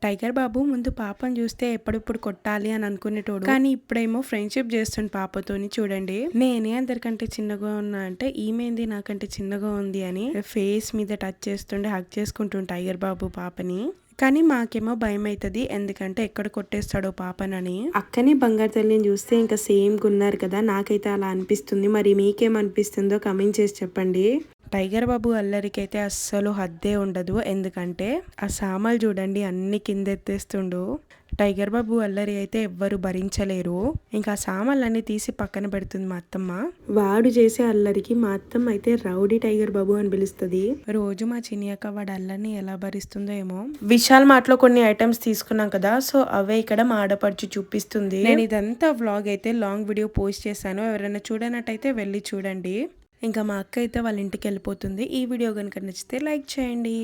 Tiger బాబు ముందు పాపను చూస్తే ఎప్పుడిప్పుడు కొట్టాలి అని అనుకునేటోడు, కానీ ఇప్పుడేమో ఫ్రెండ్షిప్ చేస్తుండు పాపతోని. చూడండి, నేనే అందరికంటే చిన్నగా ఉన్నా అంటే ఈమెంది నాకంటే చిన్నగా ఉంది అని ఫేస్ మీద టచ్ చేస్తుండే, హగ్ చేసుకుంటుండే టైగర్ బాబు పాపని. కానీ మాకేమో భయం అవుతుంది, ఎందుకంటే ఎక్కడ కొట్టేస్తాడో పాపనని. అక్కని బంగారు తల్లిని చూస్తే ఇంకా సేమ్ ఉన్నారు కదా, నాకైతే అలా అనిపిస్తుంది. మరి మీకేమనిపిస్తుందో కమెంట్ చేసి చెప్పండి. టైగర్ బాబు అల్లరికి అయితే అస్సలు హద్దే ఉండదు, ఎందుకంటే ఆ సామాన్లు చూడండి అన్ని కింద ఎత్తేస్తుండు. టైగర్ బాబు అల్లరి అయితే ఎవ్వరు భరించలేరు. ఇంకా ఆ సామాన్లన్నీ తీసి పక్కన పెడుతుంది మా అత్తమ్మ. వాడు చేసే అల్లరికి మా అత్తమ్మ అయితే రౌడీ టైగర్ బాబు అని పిలుస్తుంది. రోజు మా చినియక్క వాడు అల్లరిని ఎలా భరిస్తుందో ఏమో. విశాల్ మార్ట్లో కొన్ని ఐటమ్స్ తీసుకున్నాం కదా, సో అవే ఇక్కడ మా ఆడపడుచు చూపిస్తుంది. నేను ఇదంతా వ్లాగ్ అయితే లాంగ్ వీడియో పోస్ట్ చేశాను, ఎవరైనా చూడనట్టయితే వెళ్ళి చూడండి. ఇంకా మా అక్క అయితే వాళ్ళ ఇంటికి వెళ్ళిపోతుంది. ఈ వీడియో కనుక నచ్చితే లైక్ చేయండి.